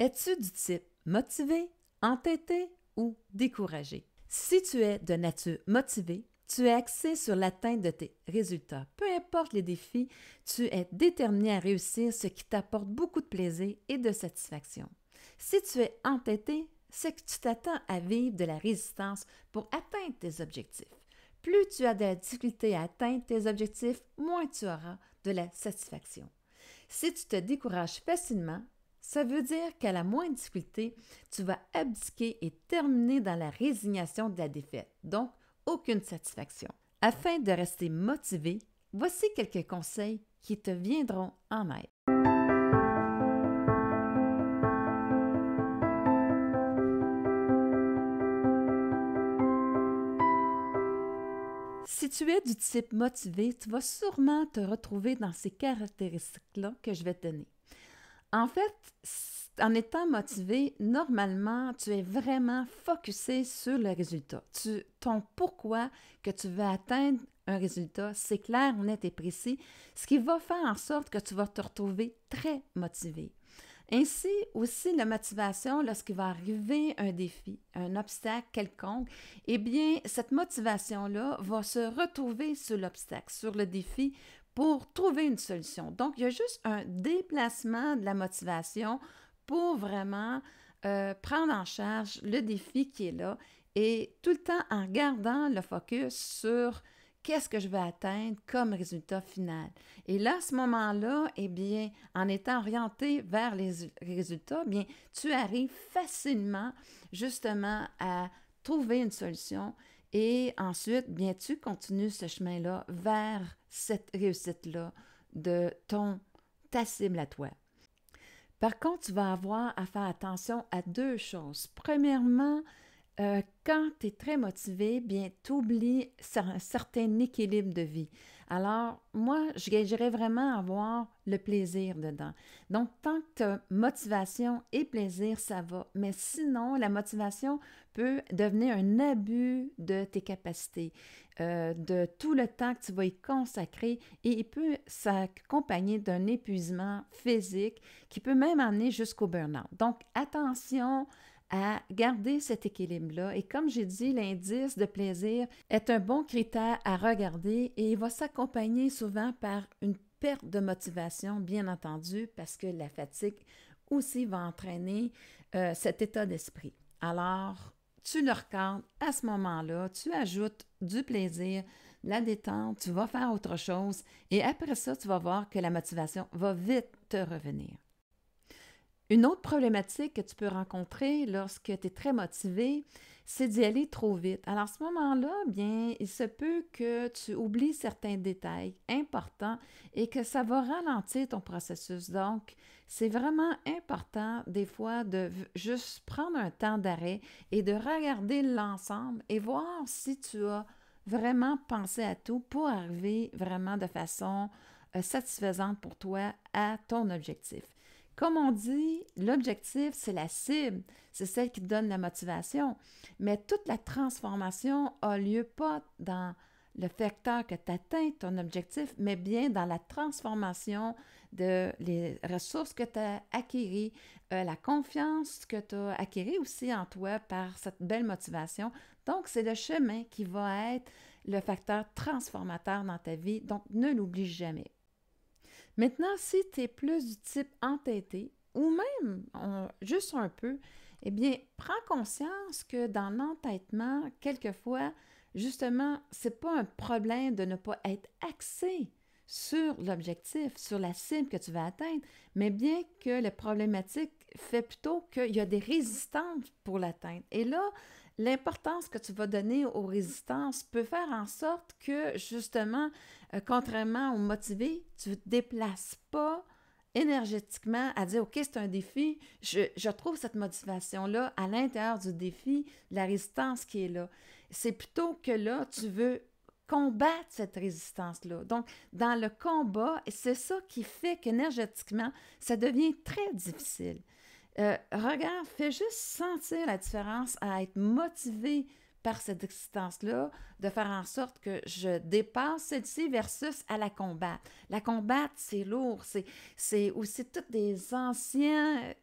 Es-tu du type motivé, entêté ou découragé? Si tu es de nature motivée, tu es axé sur l'atteinte de tes résultats. Peu importe les défis, tu es déterminé à réussir, ce qui t'apporte beaucoup de plaisir et de satisfaction. Si tu es entêté, c'est que tu t'attends à vivre de la résistance pour atteindre tes objectifs. Plus tu as de la difficulté à atteindre tes objectifs, moins tu auras de la satisfaction. Si tu te décourages facilement, ça veut dire qu'à la moindre difficulté, tu vas abdiquer et terminer dans la résignation de la défaite, donc aucune satisfaction. Afin de rester motivé, voici quelques conseils qui te viendront en aide. Si tu es du type motivé, tu vas sûrement te retrouver dans ces caractéristiques-là que je vais te donner. En fait, en étant motivé, normalement, tu es vraiment focusé sur le résultat. Ton pourquoi que tu veux atteindre un résultat, c'est clair, net et précis, ce qui va faire en sorte que tu vas te retrouver très motivé. Ainsi aussi, la motivation, lorsqu'il va arriver un défi, un obstacle quelconque, eh bien, cette motivation-là va se retrouver sur l'obstacle, sur le défi, pour trouver une solution. Donc, il y a juste un déplacement de la motivation pour vraiment prendre en charge le défi qui est là et tout le temps en gardant le focus sur qu'est-ce que je veux atteindre comme résultat final. Et là, à ce moment-là, eh bien, en étant orienté vers les résultats, bien, tu arrives facilement justement à trouver une solution et ensuite, bien, tu continues ce chemin-là vers cette réussite-là de ta cible à toi. Par contre, tu vas avoir à faire attention à deux choses. Premièrement, quand tu es très motivé, bien, tu oublies un certain équilibre de vie. Alors, moi, j'irais vraiment avoir le plaisir dedans. Donc, tant que tu as motivation et plaisir, ça va. Mais sinon, la motivation peut devenir un abus de tes capacités, de tout le temps que tu vas y consacrer et il peut s'accompagner d'un épuisement physique qui peut même amener jusqu'au burn-out. Donc, attention à garder cet équilibre-là. Et comme j'ai dit, l'indice de plaisir est un bon critère à regarder et il va s'accompagner souvent par une perte de motivation, bien entendu, parce que la fatigue aussi va entraîner cet état d'esprit. Alors, tu le regardes à ce moment-là, tu ajoutes du plaisir, la détente, tu vas faire autre chose et après ça, tu vas voir que la motivation va vite te revenir. Une autre problématique que tu peux rencontrer lorsque tu es très motivé, c'est d'y aller trop vite. Alors, à ce moment-là, bien, il se peut que tu oublies certains détails importants et que ça va ralentir ton processus. Donc, c'est vraiment important des fois de juste prendre un temps d'arrêt et de regarder l'ensemble et voir si tu as vraiment pensé à tout pour arriver vraiment de façon satisfaisante pour toi à ton objectif. Comme on dit, l'objectif, c'est la cible, c'est celle qui te donne la motivation, mais toute la transformation a lieu pas dans le facteur que tu atteins ton objectif, mais bien dans la transformation de les ressources que tu as acquises, la confiance que tu as acquise aussi en toi par cette belle motivation. Donc, c'est le chemin qui va être le facteur transformateur dans ta vie, donc ne l'oublie jamais. Maintenant, si tu es plus du type entêté ou même juste un peu, eh bien, prends conscience que dans l'entêtement, quelquefois, justement, ce n'est pas un problème de ne pas être axé sur l'objectif, sur la cible que tu vas atteindre, mais bien que la problématique fait plutôt qu'il y a des résistances pour l'atteindre. Et là, l'importance que tu vas donner aux résistances peut faire en sorte que, justement, contrairement aux motivés, tu ne te déplaces pas énergétiquement à dire « OK, c'est un défi, je trouve cette motivation-là à l'intérieur du défi, la résistance qui est là. » C'est plutôt que là, tu veux combattre cette résistance-là. Donc, dans le combat, c'est ça qui fait qu'énergétiquement, ça devient très difficile. Regarde, fais juste sentir la différence à être motivé par cette existence-là, de faire en sorte que je dépasse celle-ci versus à la combattre. La combattre, c'est lourd, c'est aussi toutes des anciennes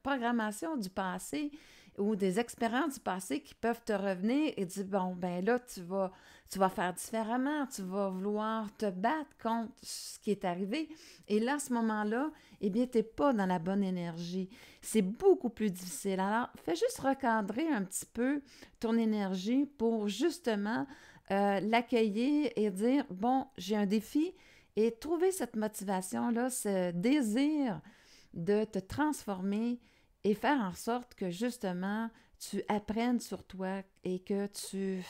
programmations du passé ou des expériences du passé qui peuvent te revenir et dire, bon, ben là, tu vas faire différemment, tu vas vouloir te battre contre ce qui est arrivé. Et là, à ce moment-là, eh bien, tu n'es pas dans la bonne énergie. C'est beaucoup plus difficile. Alors, fais juste recadrer un petit peu ton énergie pour justement l'accueillir et dire, bon, j'ai un défi et trouver cette motivation-là, ce désir de te transformer et faire en sorte que justement, tu apprennes sur toi et que tu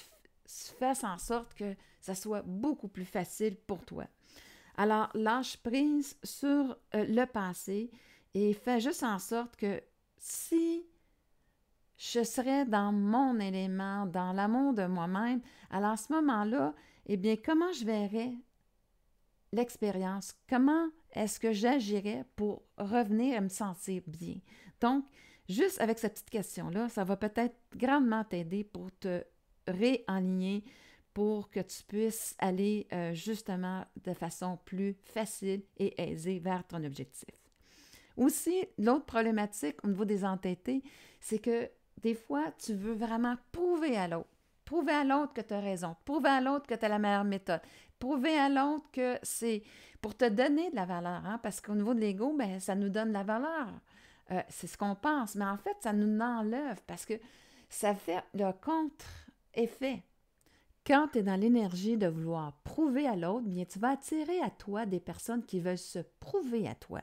fasses en sorte que ça soit beaucoup plus facile pour toi. Alors, lâche prise sur le passé et fais juste en sorte que si je serais dans mon élément, dans l'amour de moi-même, alors à ce moment-là, eh bien, comment je verrais l'expérience? Comment est-ce que j'agirais pour revenir à me sentir bien? Donc, juste avec cette petite question-là, ça va peut-être grandement t'aider pour te réaligner, pour que tu puisses aller justement de façon plus facile et aisée vers ton objectif. Aussi, l'autre problématique au niveau des entêtés, c'est que des fois, tu veux vraiment prouver à l'autre que tu as raison, prouver à l'autre que tu as la meilleure méthode, prouver à l'autre que c'est pour te donner de la valeur, hein, parce qu'au niveau de l'ego, ben, ça nous donne de la valeur. C'est ce qu'on pense, mais en fait, ça nous enlève parce que ça fait le contre-effet. Quand tu es dans l'énergie de vouloir prouver à l'autre, bien, tu vas attirer à toi des personnes qui veulent se prouver à toi.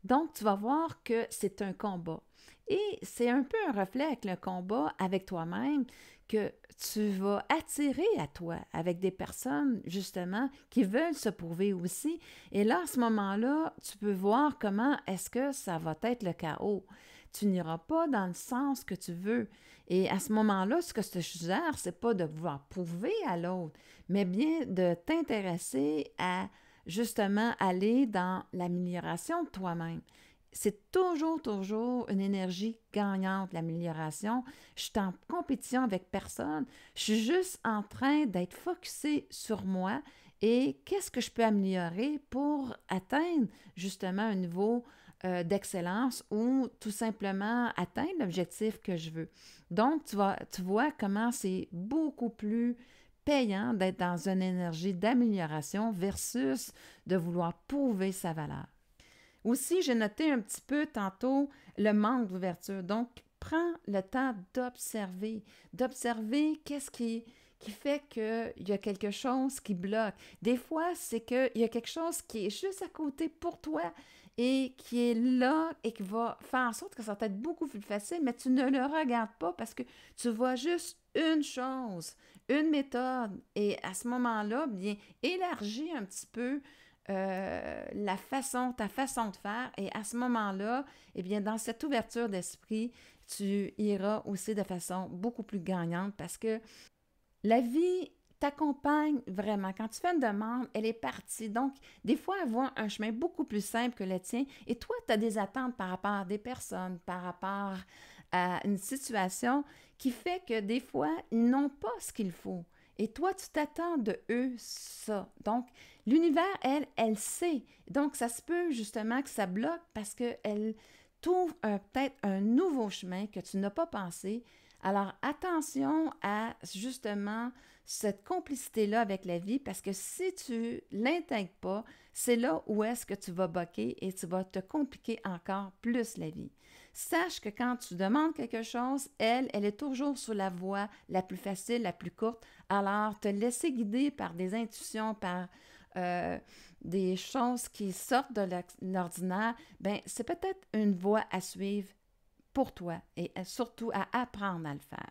Donc, tu vas voir que c'est un combat. Et c'est un peu un reflet avec le combat avec toi-même que tu vas attirer à toi avec des personnes, justement, qui veulent se prouver aussi. Et là, à ce moment-là, tu peux voir comment est-ce que ça va être le chaos. Tu n'iras pas dans le sens que tu veux. Et à ce moment-là, ce que je te suggère, c'est pas de vouloir prouver à l'autre, mais bien de t'intéresser à justement aller dans l'amélioration de toi-même. C'est toujours une énergie gagnante, l'amélioration. Je suis en compétition avec personne. Je suis juste en train d'être focusée sur moi et qu'est-ce que je peux améliorer pour atteindre justement un niveau d'excellence ou tout simplement atteindre l'objectif que je veux. Donc, tu vois comment c'est beaucoup plus payant d'être dans une énergie d'amélioration versus de vouloir prouver sa valeur. Aussi, j'ai noté un petit peu tantôt le manque d'ouverture. Donc, prends le temps d'observer qu'est-ce qui fait qu'il y a quelque chose qui bloque. Des fois, c'est qu'il y a quelque chose qui est juste à côté pour toi et qui est là et qui va faire en sorte que ça va être beaucoup plus facile, mais tu ne le regardes pas parce que tu vois juste une chose, une méthode. Et à ce moment-là, bien, élargis un petit peu ta façon de faire. Et à ce moment-là, eh bien, dans cette ouverture d'esprit, tu iras aussi de façon beaucoup plus gagnante parce que la vie t'accompagne vraiment. Quand tu fais une demande, elle est partie. Donc, des fois, elle voit un chemin beaucoup plus simple que le tien. Et toi, tu as des attentes par rapport à des personnes, par rapport à une situation qui fait que des fois, ils n'ont pas ce qu'il faut. Et toi, tu t'attends de eux ça. Donc, l'univers, elle sait. Donc, ça se peut justement que ça bloque parce qu'elle t'ouvre peut-être un nouveau chemin que tu n'as pas pensé. Alors, attention à justement cette complicité-là avec la vie parce que si tu ne l'intègres pas, c'est là où est-ce que tu vas boquer et tu vas te compliquer encore plus la vie. Sache que quand tu demandes quelque chose, elle est toujours sur la voie la plus facile, la plus courte. Alors, te laisser guider par des intuitions, par des choses qui sortent de l'ordinaire, bien, c'est peut-être une voie à suivre pour toi et surtout à apprendre à le faire.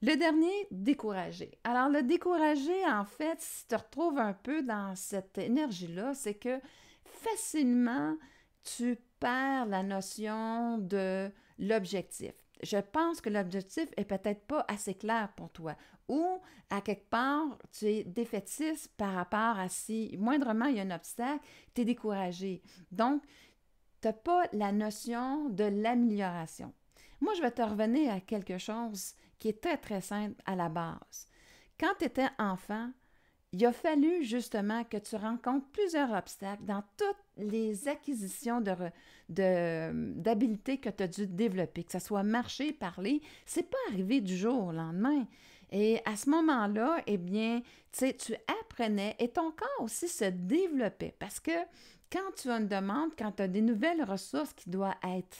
Le dernier, décourager. Alors, le décourager, en fait, si tu te retrouves un peu dans cette énergie-là, c'est que facilement, tu perds la notion de l'objectif. Je pense que l'objectif est peut-être pas assez clair pour toi ou à quelque part, tu es défaitiste par rapport à si moindrement il y a un obstacle, tu es découragé. Donc, tu n'as pas la notion de l'amélioration. Moi, je vais te revenir à quelque chose qui est très, très simple à la base. Quand tu étais enfant, il a fallu justement que tu rencontres plusieurs obstacles dans toutes les acquisitions d'habiletés que tu as dû développer, que ce soit marcher, parler. C'est pas arrivé du jour au lendemain. Et à ce moment-là, eh bien, tu sais, tu apprenais et ton corps aussi se développait parce que quand tu as une demande, quand tu as des nouvelles ressources qui doivent être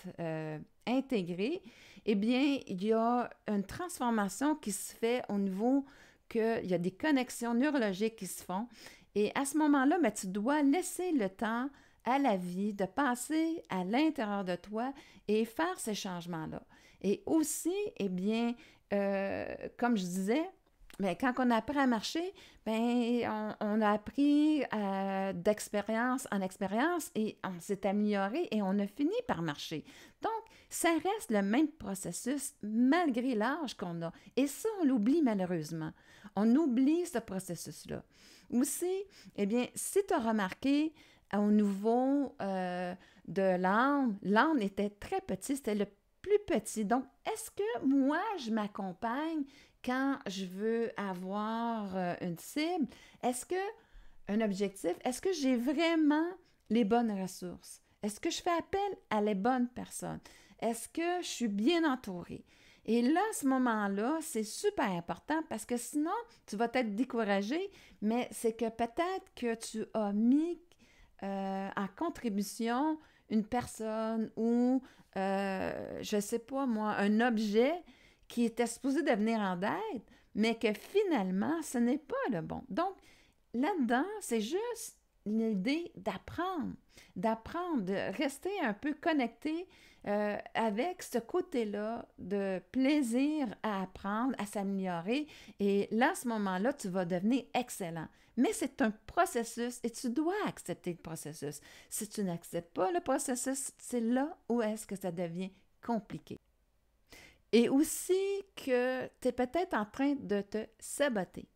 intégrées, eh bien, il y a une transformation qui se fait au niveau qu'il y a des connexions neurologiques qui se font. Et à ce moment-là, bien, tu dois laisser le temps à la vie de passer à l'intérieur de toi et faire ces changements-là. Et aussi, eh bien, comme je disais, bien, quand on apprend à marcher, bien, on a appris d'expérience en expérience et on s'est amélioré et on a fini par marcher. Donc, ça reste le même processus malgré l'âge qu'on a. Et ça, on l'oublie malheureusement. On oublie ce processus-là. Aussi, eh bien, si tu as remarqué au niveau de l'âne, l'âne était très petit, c'était le plus petit. Donc, est-ce que moi, je m'accompagne quand je veux avoir une cible? Est-ce que un objectif, est-ce que j'ai vraiment les bonnes ressources? Est-ce que je fais appel à les bonnes personnes? Est-ce que je suis bien entourée? Et là, à ce moment-là, c'est super important parce que sinon, tu vas être découragé, mais c'est que peut-être que tu as mis en contribution une personne ou, je ne sais pas moi, un objet qui était supposé devenir en aide, mais que finalement, ce n'est pas le bon. Donc, là-dedans, c'est juste l'idée d'apprendre, de rester un peu connecté avec ce côté-là de plaisir à apprendre, à s'améliorer. Et là, à ce moment-là, tu vas devenir excellent. Mais c'est un processus et tu dois accepter le processus. Si tu n'acceptes pas le processus, c'est là où est-ce que ça devient compliqué. Et aussi que tu es peut-être en train de te saboter.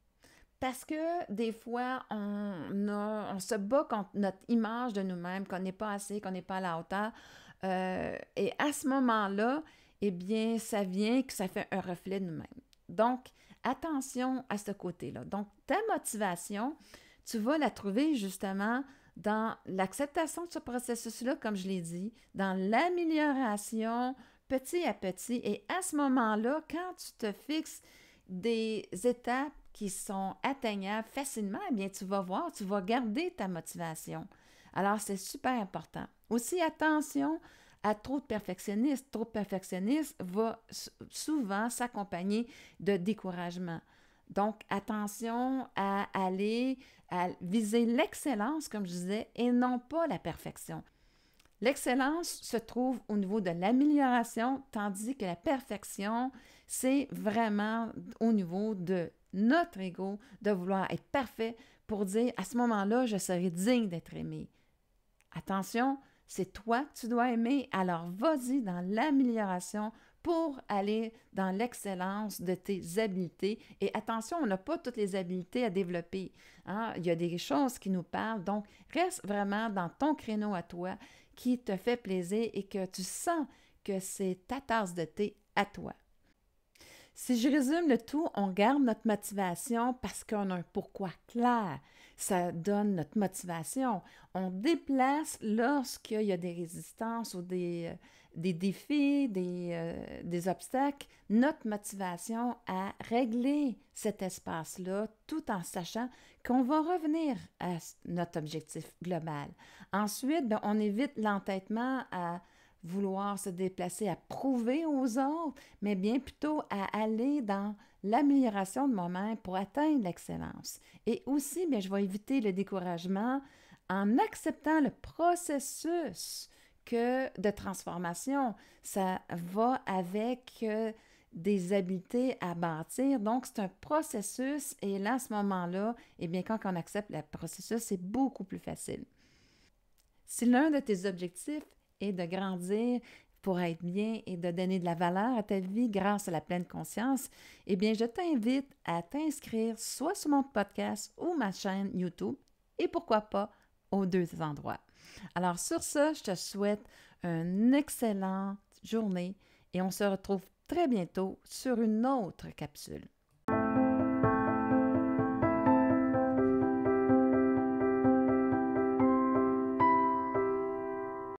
Parce que des fois, on se bat contre notre image de nous-mêmes, qu'on n'est pas assez, qu'on n'est pas à la hauteur. Et à ce moment-là, eh bien, ça vient que ça fait un reflet de nous-mêmes. Donc, attention à ce côté-là. Donc, ta motivation, tu vas la trouver justement dans l'acceptation de ce processus-là, comme je l'ai dit, dans l'amélioration petit à petit. Et à ce moment-là, quand tu te fixes des étapes qui sont atteignables facilement, eh bien, tu vas voir, tu vas garder ta motivation. Alors, c'est super important. Aussi, attention à trop de perfectionnisme. Trop de perfectionnisme va souvent s'accompagner de découragement. Donc, attention à aller à viser l'excellence, comme je disais, et non pas la perfection. L'excellence se trouve au niveau de l'amélioration, tandis que la perfection, c'est vraiment au niveau de notre ego, de vouloir être parfait pour dire à ce moment-là, je serai digne d'être aimé. Attention, c'est toi que tu dois aimer, alors vas-y dans l'amélioration pour aller dans l'excellence de tes habiletés. Et attention, on n'a pas toutes les habiletés à développer. Hein? Il y a des choses qui nous parlent, donc reste vraiment dans ton créneau à toi qui te fait plaisir et que tu sens que c'est ta tasse de thé à toi. Si je résume le tout, on garde notre motivation parce qu'on a un pourquoi clair. Ça donne notre motivation. On déplace lorsqu'il y a des résistances ou des défis, des obstacles, notre motivation à régler cet espace-là tout en sachant qu'on va revenir à notre objectif global. Ensuite, bien, on évite l'entêtement à vouloir se déplacer, à prouver aux autres, mais bien plutôt à aller dans l'amélioration de moi-même pour atteindre l'excellence. Et aussi, bien, je vais éviter le découragement en acceptant le processus de transformation. Ça va avec des habiletés à bâtir. Donc, c'est un processus et là, à ce moment-là, eh bien, quand on accepte le processus, c'est beaucoup plus facile. Si l'un de tes objectifs est de grandir pour être bien et de donner de la valeur à ta vie grâce à la pleine conscience, eh bien, je t'invite à t'inscrire soit sur mon podcast ou ma chaîne YouTube et pourquoi pas aux deux endroits. Alors, sur ce, je te souhaite une excellente journée et on se retrouve très bientôt sur une autre capsule.